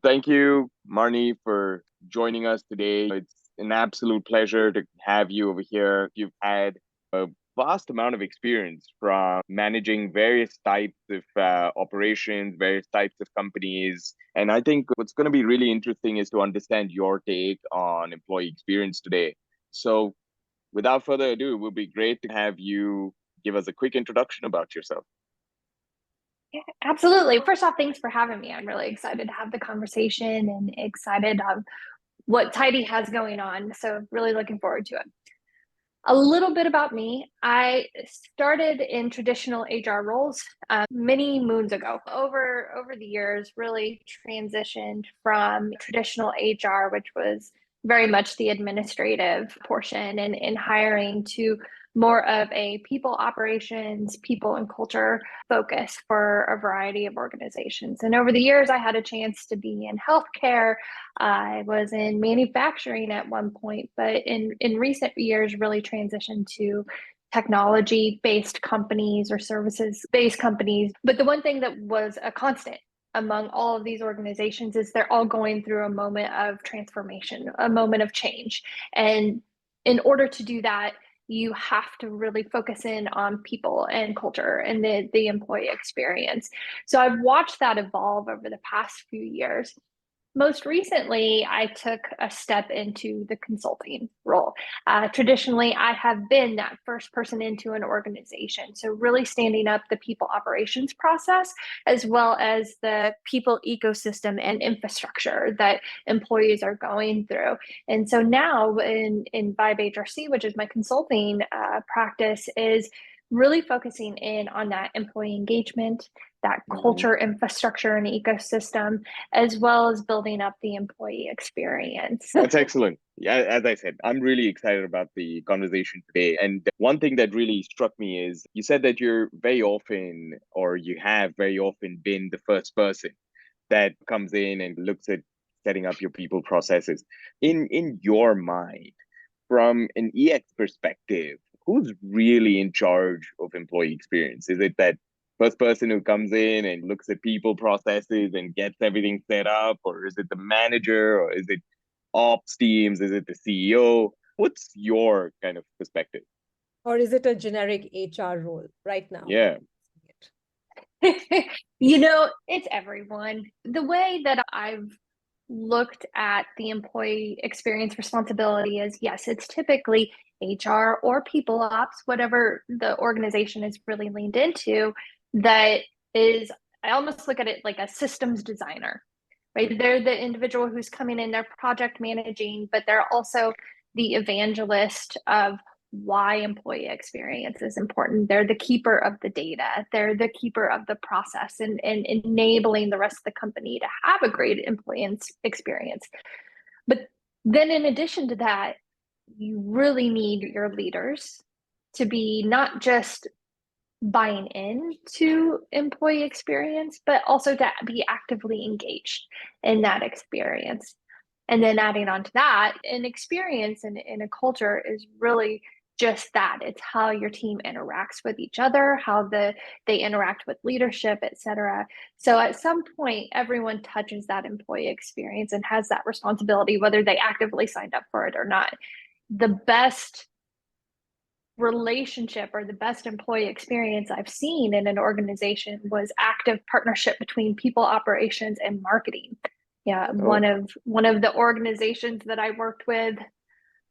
Thank you, Marnie, for joining us today. It's an absolute pleasure to have you over here. You've had a vast amount of experience from managing various types of operations, various types of companies. And I think what's going to be really interesting is to understand your take on employee experience today. So, without further ado, it would be great to have you give us a quick introduction about yourself. Yeah, absolutely. First off, thanks for having me. I'm really excited to have the conversation and excited of what Tidy has going on. So really looking forward to it. A little bit about me. I started in traditional HR roles many moons ago. Over the years, really transitioned from traditional HR, which was very much the administrative portion and in hiring, to more of a people operations, people and culture focus for a variety of organizations. And over the years, I had a chance to be in healthcare. I was in manufacturing at one point, but in recent years, really transitioned to technology-based companies or services-based companies. But the one thing that was a constant among all of these organizations is they're all going through a moment of transformation, a moment of change. And in order to do that, you have to really focus in on people and culture and the employee experience. So I've watched that evolve over the past few years. Most recently, I took a step into the consulting role. Traditionally, I have been that first person into an organization. So, really standing up the people operations process, as well as the people ecosystem and infrastructure that employees are going through. And so now in Vibe HRC, which is my consulting practice, is really focusing in on that employee engagement, that Mhm. culture infrastructure and ecosystem, as well as building up the employee experience. That's excellent. Yeah, as I said, I'm really excited about the conversation today. And one thing that really struck me is you said that you're very often, or you have very often been the first person that comes in and looks at setting up your people processes. In your mind, from an EX perspective, who's really in charge of employee experience? Is it that first person who comes in and looks at people processes and gets everything set up, or is it the manager, or is it ops teams? Is it the CEO? What's your kind of perspective? Or is it a generic HR role right now? Yeah. It's everyone. The way that I've looked at the employee experience responsibility is yes, it's typically HR or people ops, whatever the organization is really leaned into, that is, I almost look at it like a systems designer, right? They're the individual who's coming in, they're project managing, but they're also the evangelist of why employee experience is important. They're the keeper of the data. They're the keeper of the process and enabling the rest of the company to have a great employee experience. But then in addition to that, you really need your leaders to be not just buying into employee experience, but also to be actively engaged in that experience. And then adding on to that, an experience in a culture is really just that. It's how your team interacts with each other, how they interact with leadership, et cetera. So at some point, everyone touches that employee experience and has that responsibility, whether they actively signed up for it or not. The best relationship or the best employee experience I've seen in an organization was active partnership between people operations and marketing. Yeah, one Oh, of the organizations that I worked with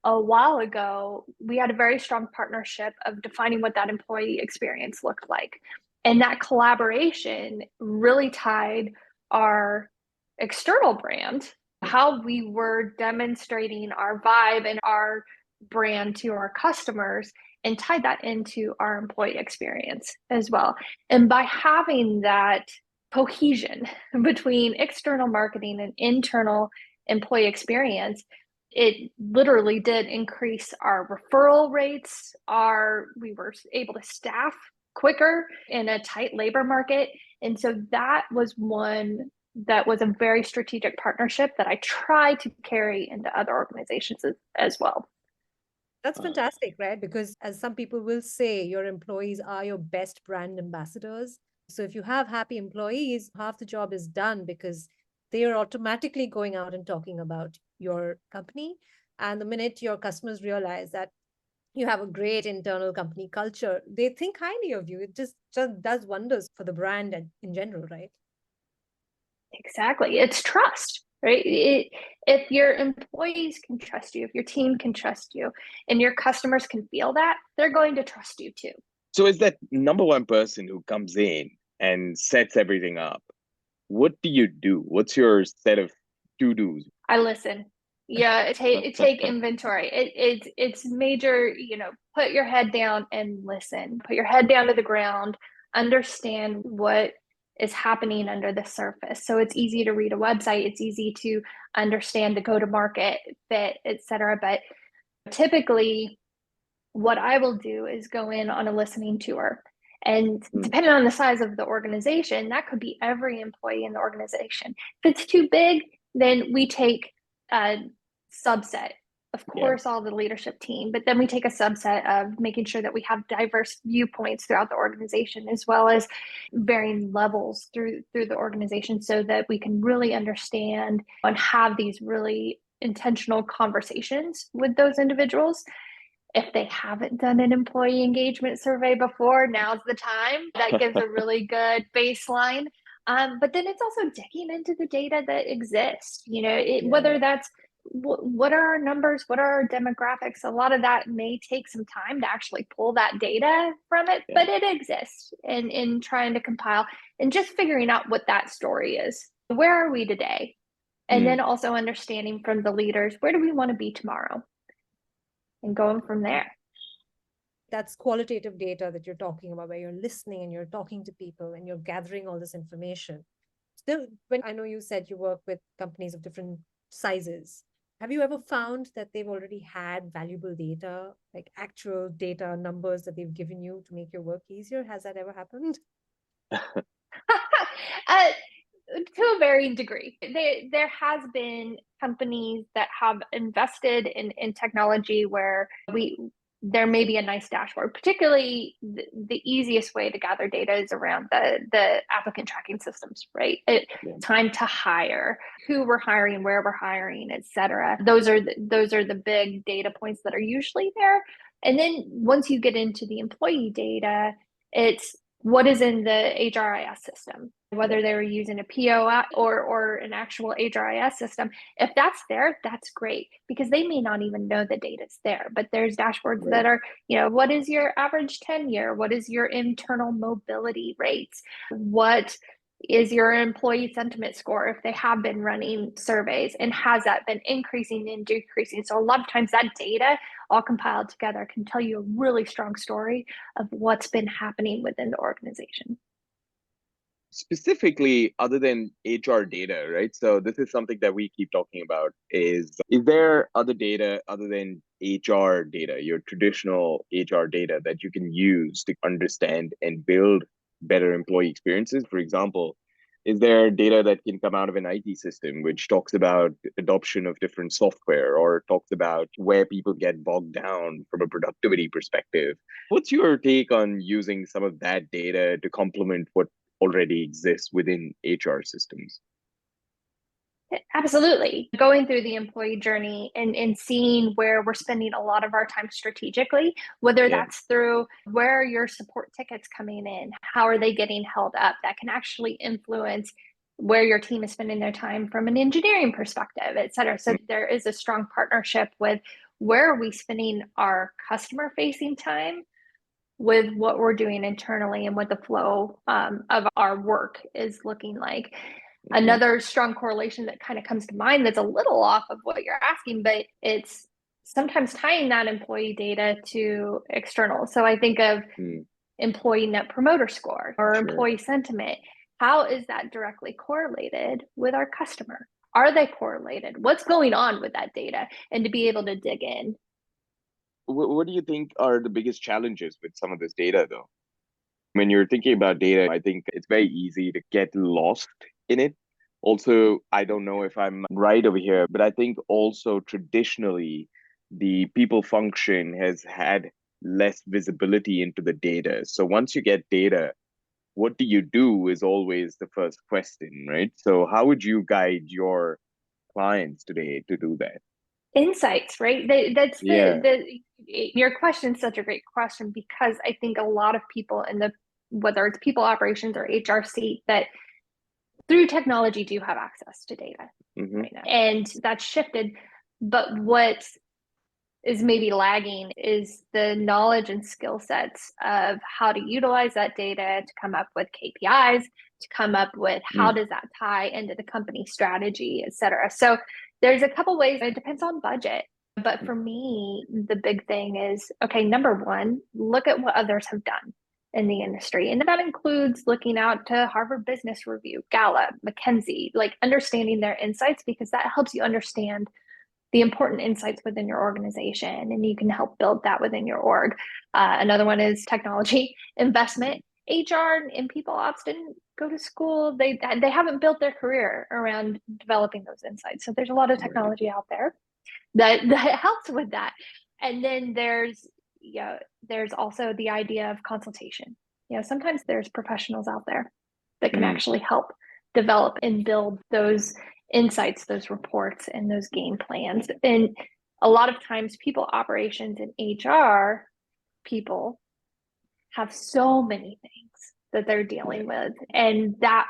a while ago, we had a very strong partnership of defining what that employee experience looked like. And that collaboration really tied our external brand, how we were demonstrating our vibe and our brand to our customers, and tied that into our employee experience as well. And by having that cohesion between external marketing and internal employee experience, it literally did increase our referral rates. We were able to staff quicker in a tight labor market. And so that was one that was a very strategic partnership that I try to carry into other organizations as well. That's uh, fantastic, right? Because as some people will say, your employees are your best brand ambassadors. So if you have happy employees, half the job is done because they are automatically going out and talking about your company. And the minute your customers realize that you have a great internal company culture, they think highly of you. It just does wonders for the brand and in general, right? Exactly. It's trust, right? If your employees can trust you, if your team can trust you, and your customers can feel that, they're going to trust you too. So is that number one person who comes in and sets everything up? What do you do? What's your set of to-dos? I listen. Yeah, take inventory. It's major, put your head down and listen. Put your head down to the ground, understand what is happening under the surface. So it's easy to read a website, it's easy to understand the go-to-market fit, etc. But typically what I will do is go in on a listening tour. And depending on the size of the organization, that could be every employee in the organization. If it's too big, then we take a subset. Of course, all the leadership team, but then we take a subset of making sure that we have diverse viewpoints throughout the organization, as well as varying levels through the organization, so that we can really understand and have these really intentional conversations with those individuals. If they haven't done an employee engagement survey before, now's the time. That gives a really good baseline. But then it's also digging into the data that exists, whether that's what are our numbers, what are our demographics. A lot of that may take some time to actually pull that data from it, but it exists in trying to compile and just figuring out what that story is. Where are we today? And then also understanding from the leaders, where do we want to be tomorrow? And going from there. That's qualitative data that you're talking about, where you're listening and you're talking to people and you're gathering all this information. Still, when I know you said you work with companies of different sizes, have you ever found that they've already had valuable data, like actual data numbers that they've given you to make your work easier? Has that ever happened? To a varying degree. There has been companies that have invested in technology where there may be a nice dashboard. Particularly the easiest way to gather data is around the applicant tracking systems, right? Time to hire, who we're hiring, where we're hiring, etc. Those are the big data points that are usually there. And then once you get into the employee data, it's what is in the HRIS system, whether they were using a PO or an actual HRIS system. If that's there, that's great, because they may not even know the data's there. But there's dashboards that are, what is your average tenure? What is your internal mobility rates? What is your employee sentiment score if they have been running surveys, and has that been increasing and decreasing? So a lot of times that data all compiled together can tell you a really strong story of what's been happening within the organization. Specifically, other than HR data, right? So this is something that we keep talking about is there other data other than HR data, your traditional HR data, that you can use to understand and build better employee experiences? For example, is there data that can come out of an IT system which talks about adoption of different software, or talks about where people get bogged down from a productivity perspective? What's your take on using some of that data to complement what already exists within HR systems? Absolutely. Going through the employee journey and seeing where we're spending a lot of our time strategically, whether that's through where are your support tickets coming in, how are they getting held up, that can actually influence where your team is spending their time from an engineering perspective, et cetera. So there is a strong partnership with where are we spending our customer facing time with what we're doing internally and what the flow of our work is looking like. Another strong correlation that kind of comes to mind that's a little off of what you're asking, but it's sometimes tying that employee data to external. So I think of employee net promoter score or employee sentiment. How is that directly correlated with our customer? Are they correlated? What's going on with that data? And to be able to dig in. What do you think are the biggest challenges with some of this data, though? When you're thinking about data, I think it's very easy to get lost in it. Also, I don't know if I'm right over here, but I think also traditionally, the people function has had less visibility into the data. So once you get data, what do you do is always the first question, right? So how would you guide your clients today to do that? Insights, right? That's Yeah. your question is such a great question, because I think a lot of people in the, whether it's people operations or HR seat, that through technology do have access to data right now, and that's shifted. But what is maybe lagging is the knowledge and skill sets of how to utilize that data to come up with KPIs, to come up with how does that tie into the company strategy, et cetera. So there's a couple ways. It depends on budget. But for me, the big thing is, okay, number one, look at what others have done in the industry. And that includes looking out to Harvard Business Review, Gallup, McKinsey, like understanding their insights, because that helps you understand the important insights within your organization, and you can help build that within your org. Another one is technology investment. HR and people ops didn't go to school. They haven't built their career around developing those insights. So there's a lot of technology out there that helps with that. And then there's also the idea of consultation. Sometimes there's professionals out there that can actually help develop and build those insights, those reports, and those game plans. And a lot of times people operations and HR people have so many things that they're dealing with, and that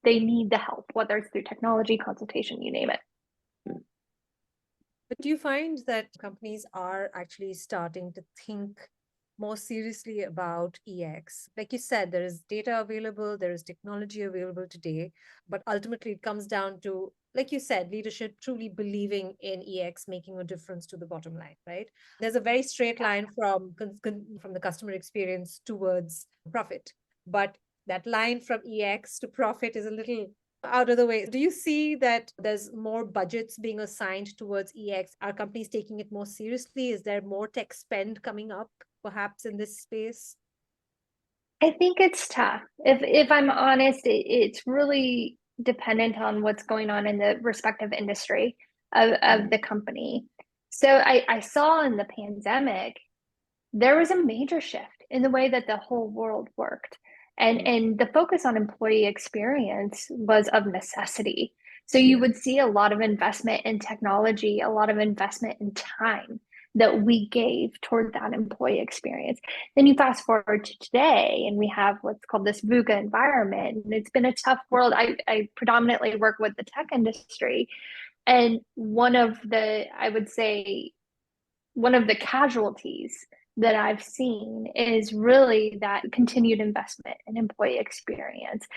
they need the help, whether it's through technology, consultation, you name it. But do you find that companies are actually starting to think more seriously about EX? Like you said, there is data available, there is technology available today, but ultimately it comes down to, like you said, leadership truly believing in EX making a difference to the bottom line, right? There's a very straight line from the customer experience towards profit, but that line from EX to profit is a little out of the way. Do you see that there's more budgets being assigned towards EX? Are companies taking it more seriously? Is there more tech spend coming up perhaps in this space? I think it's tough. If I'm honest, it's really dependent on what's going on in the respective industry of the company. So I saw in the pandemic, there was a major shift in the way that the whole world worked. And the focus on employee experience was of necessity. So you would see a lot of investment in technology, a lot of investment in time that we gave toward that employee experience. Then you fast forward to today, and we have what's called this VUCA environment. And it's been a tough world. I predominantly work with the tech industry. And I would say, one of the casualties that I've seen is really that continued investment in employee experience.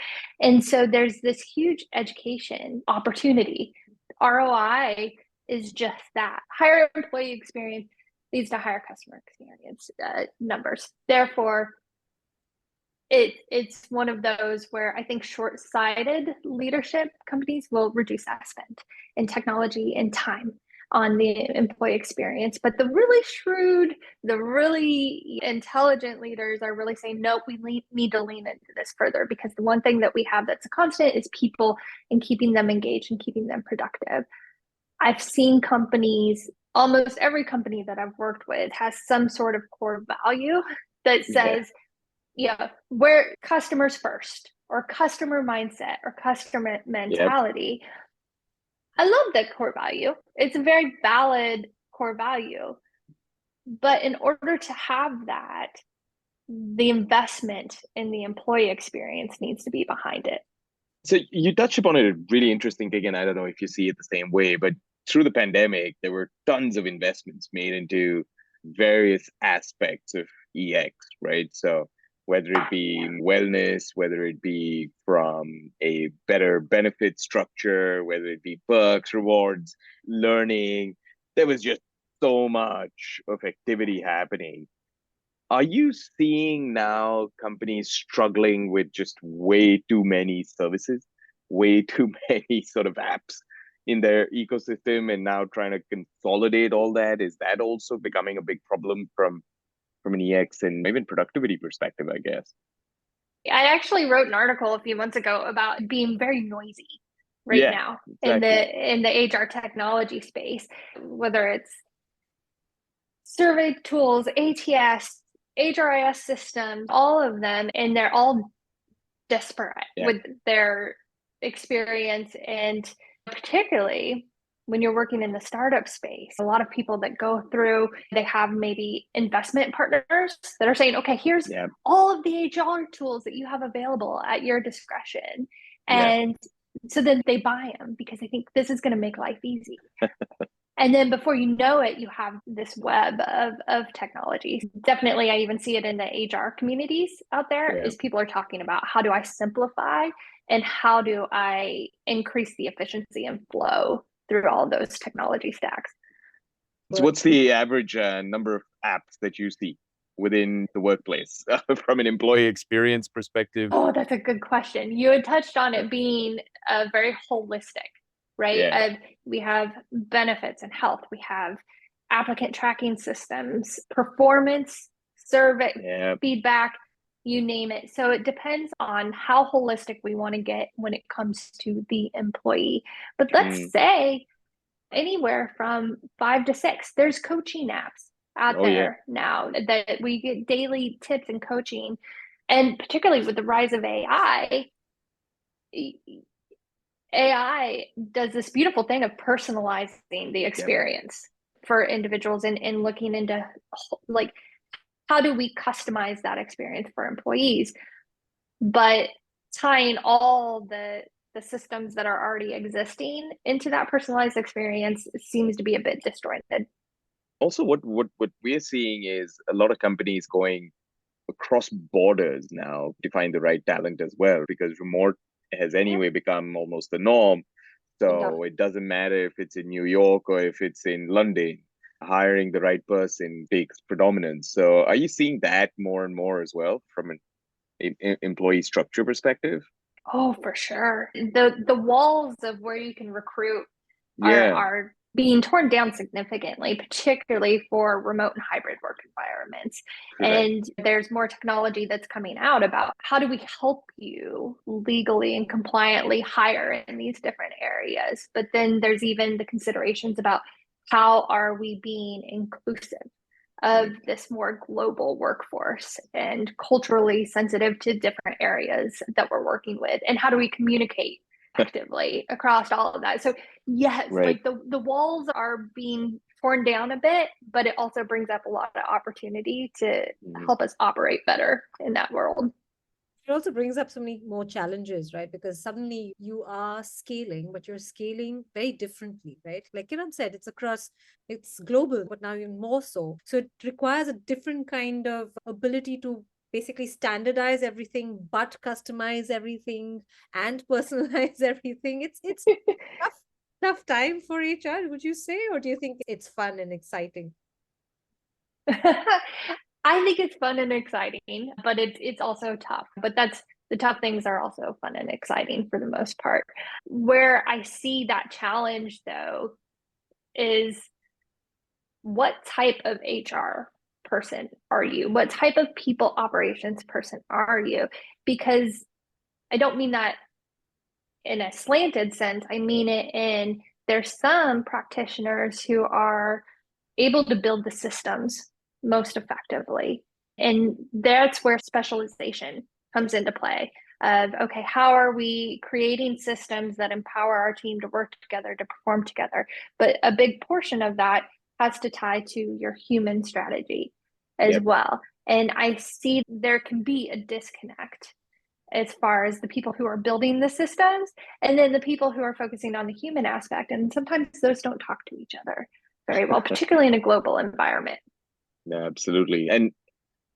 And so there's this huge education opportunity. ROI is just that. Higher employee experience leads to higher customer experience numbers. Therefore, it's one of those where I think short-sighted leadership companies will reduce that spend in technology and time on the employee experience. But the really shrewd, the really intelligent leaders are really saying, nope, we need to lean into this further, because the one thing that we have that's a constant is people, and keeping them engaged and keeping them productive. I've seen companies, almost every company that I've worked with has some sort of core value that says, we're customers first, or customer mindset, or customer mentality. I love that core value. It's a very valid core value. But in order to have that, the investment in the employee experience needs to be behind it. So you touched upon a really interesting thing, and I don't know if you see it the same way, but through the pandemic, there were tons of investments made into various aspects of EX, right? So whether it be wellness, whether it be from a better benefit structure, whether it be perks, rewards, learning, there was just so much of activity happening. Are you seeing now companies struggling with just way too many services, way too many sort of apps in their ecosystem, and now trying to consolidate all that? Is that also becoming a big problem from an EX and even productivity perspective, I guess? I actually wrote an article a few months ago about being very noisy now exactly. in the HR technology space, whether it's survey tools, ATS, HRIS systems, all of them, and they're all disparate with their experience. And particularly when you're working in the startup space, a lot of people that go through, they have maybe investment partners that are saying, okay, here's all of the HR tools that you have available at your discretion. And so then they buy them because they think this is going to make life easy. And then before you know it, you have this web of technology. Definitely, I even see it in the HR communities out there, is people are talking about how do I simplify and how do I increase the efficiency and flow through all those technology stacks. So what's the average number of apps that you see within the workplace from an employee experience perspective? Oh, that's a good question. You had touched on it being very holistic, right? We have benefits and health. We have applicant tracking systems, performance, survey, feedback, you name it. So it depends on how holistic we want to get when it comes to the employee. But let's say anywhere from 5 to 6, there's coaching apps out there now that we get daily tips and coaching. And particularly with the rise of AI does this beautiful thing of personalizing the experience for individuals and looking into like, how do we customize that experience for employees, but tying all the systems that are already existing into that personalized experience seems to be a bit disjointed. Also, what we're seeing is a lot of companies going across borders now to find the right talent as well, because remote has anyway become almost the norm. So it doesn't matter if it's in New York or if it's in London, hiring the right person takes predominance. So are you seeing that more and more as well from an employee structure perspective? Oh, for sure. The walls of where you can recruit are being torn down significantly, particularly for remote and hybrid work environments. And there's more technology that's coming out about how do we help you legally and compliantly hire in these different areas. But then there's even the considerations about how are we being inclusive of this more global workforce and culturally sensitive to different areas that we're working with, and how do we communicate effectively across all of that. So yes, like the walls are being torn down a bit, but it also brings up a lot of opportunity to help us operate better in that world. It also brings up so many more challenges, right? Because suddenly you are scaling, but you're scaling very differently, right? Like Kiran said, it's global, but now even more so. So it requires a different kind of ability to basically standardize everything, but customize everything and personalize everything. It's tough time for HR, would you say? Or do you think it's fun and exciting? I think it's fun and exciting, but it's also tough. But the tough things are also fun and exciting for the most part. Where I see that challenge though is, what type of HR person are you? What type of people operations person are you? Because I don't mean that in a slanted sense. I mean it in, there's some practitioners who are able to build the systems most effectively. And that's where specialization comes into play of, okay, how are we creating systems that empower our team to work together, to perform together? But a big portion of that has to tie to your human strategy as well. And I see there can be a disconnect as far as the people who are building the systems and then the people who are focusing on the human aspect. And sometimes those don't talk to each other very well, particularly in a global environment. Yeah, absolutely. And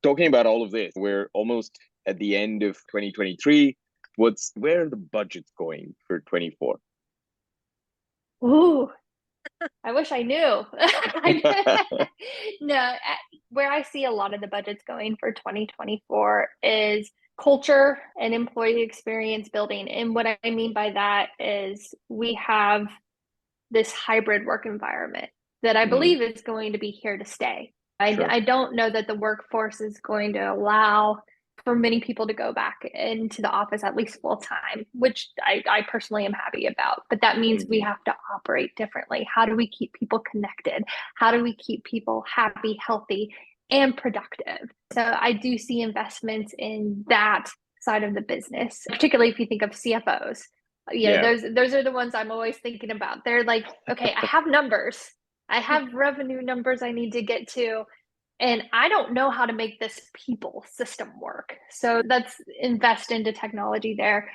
talking about all of this, we're almost at the end of 2023. Where are the budgets going for 24? Ooh, I wish I knew. No, where I see a lot of the budgets going for 2024 is culture and employee experience building. And what I mean by that is we have this hybrid work environment that I believe is going to be here to stay. I don't know that the workforce is going to allow for many people to go back into the office at least full time, which I personally am happy about. But that means we have to operate differently. How do we keep people connected? How do we keep people happy, healthy, and productive. So I do see investments in that side of the business, particularly if you think of CFOs. Those are the ones I'm always thinking about. They're like, okay, I have numbers. I have revenue numbers I need to get to, and I don't know how to make this people system work. So let's invest into technology there.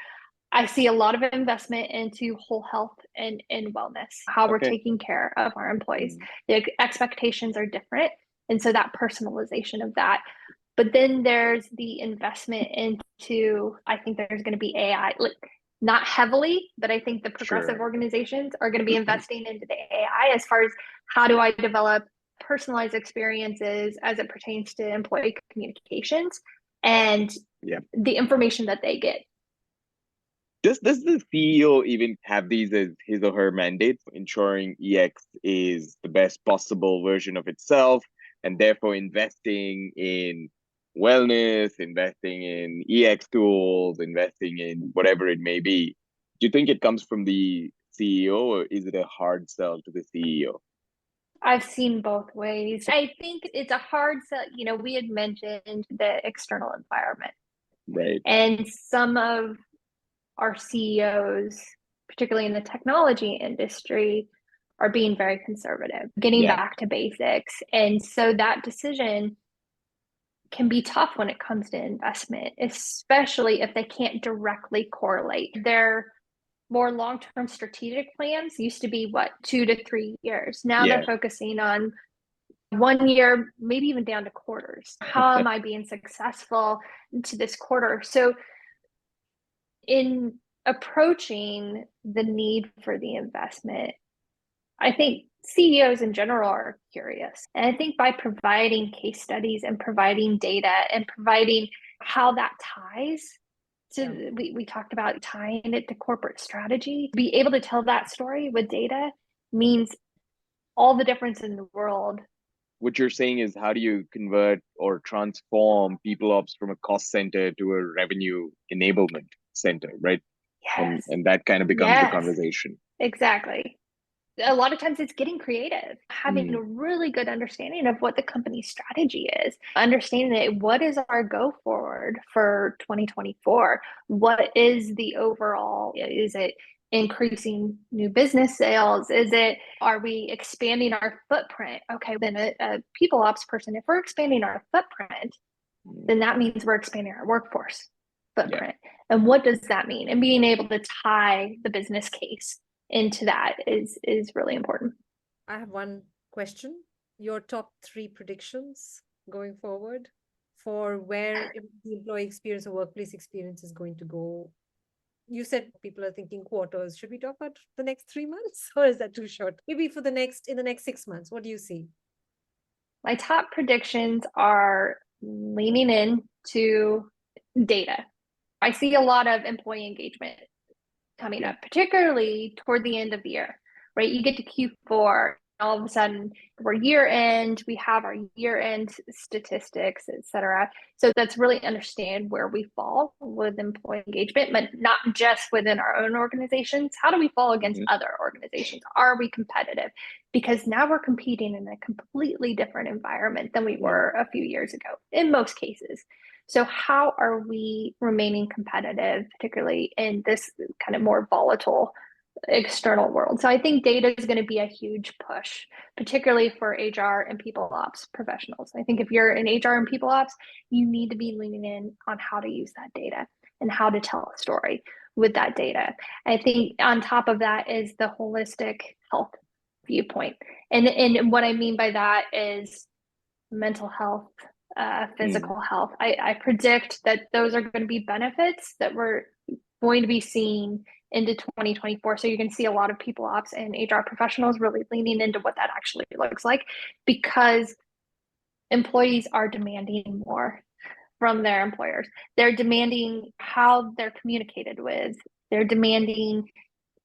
I see a lot of investment into whole health and wellness, how we're taking care of our employees. The expectations are different. And so that personalization of that. But then there's the investment into, I think there's going to be AI, not heavily, but I think the progressive organizations are going to be investing into the AI as far as how do I develop personalized experiences as it pertains to employee communications and the information that they get. Does the CEO even have these as his or her mandates, ensuring EX is the best possible version of itself, and therefore investing in wellness, investing in EX tools, investing in whatever it may be? Do you think it comes from the CEO, or is it a hard sell to the CEO? I've seen both ways. I think it's a hard sell. We had mentioned the external environment. Right. And some of our CEOs, particularly in the technology industry, are being very conservative, getting back to basics. And so that decision can be tough when it comes to investment, especially if they can't directly correlate. Their more long-term strategic plans used to be 2 to 3 years. Now they're focusing on 1 year, maybe even down to quarters. How am I being successful to this quarter? So in approaching the need for the investment, I think CEOs in general are curious. And I think by providing case studies and providing data and providing how that ties to, we talked about tying it to corporate strategy, be able to tell that story with data means all the difference in the world. What you're saying is, how do you convert or transform people ops from a cost center to a revenue enablement center, right? Yes. And that kind of becomes the conversation. Exactly. A lot of times it's getting creative, having a really good understanding of what the company's strategy is, understanding that what is our go forward for 2024? What is the overall, is it increasing new business sales? Are we expanding our footprint? Okay, then a people ops person, if we're expanding our footprint, then that means we're expanding our workforce footprint. And what does that mean? And being able to tie the business case into that is really important. I have one question. Your top 3 predictions going forward for where the employee experience or workplace experience is going to go. You said people are thinking quarters. Should we talk about the next 3 months, or is that too short? Maybe in the next 6 months. What do you see? My top predictions are leaning into data. I see a lot of employee engagement coming up, particularly toward the end of the year, right? You get to Q4, all of a sudden we're year end, we have our year end statistics, etc. So that's really understand where we fall with employee engagement, but not just within our own organizations. How do we fall against other organizations? Are we competitive? Because now we're competing in a completely different environment than we were a few years ago, in most cases. So how are we remaining competitive, particularly in this kind of more volatile external world? So I think data is going to be a huge push, particularly for HR and people ops professionals. I think if you're in HR and people ops, you need to be leaning in on how to use that data and how to tell a story with that data. I think on top of that is the holistic health viewpoint. And what I mean by that is mental health, physical health. I predict that those are going to be benefits that we're going to be seeing into 2024. So you're going to see a lot of people ops and HR professionals really leaning into what that actually looks like, because employees are demanding more from their employers. They're demanding how they're communicated with. They're demanding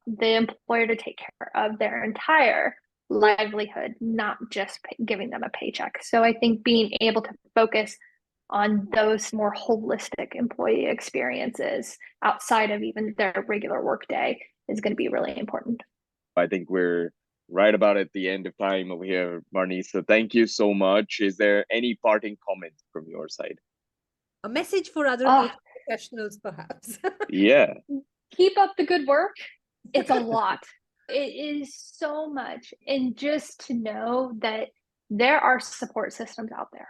the employer to take care of their entire livelihood, not just giving them a paycheck. So I think being able to focus on those more holistic employee experiences outside of even their regular workday is going to be really important. I think we're right about at the end of time over here, Marnie. So thank you so much. Is there any parting comments from your side? A message for other Ah, HR professionals, perhaps. Yeah. keep up the good work. It's a lot. It is so much. And just to know that there are support systems out there.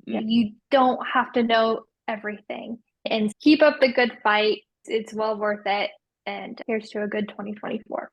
You don't have to know everything. And keep up the good fight. It's well worth it. And here's to a good 2024.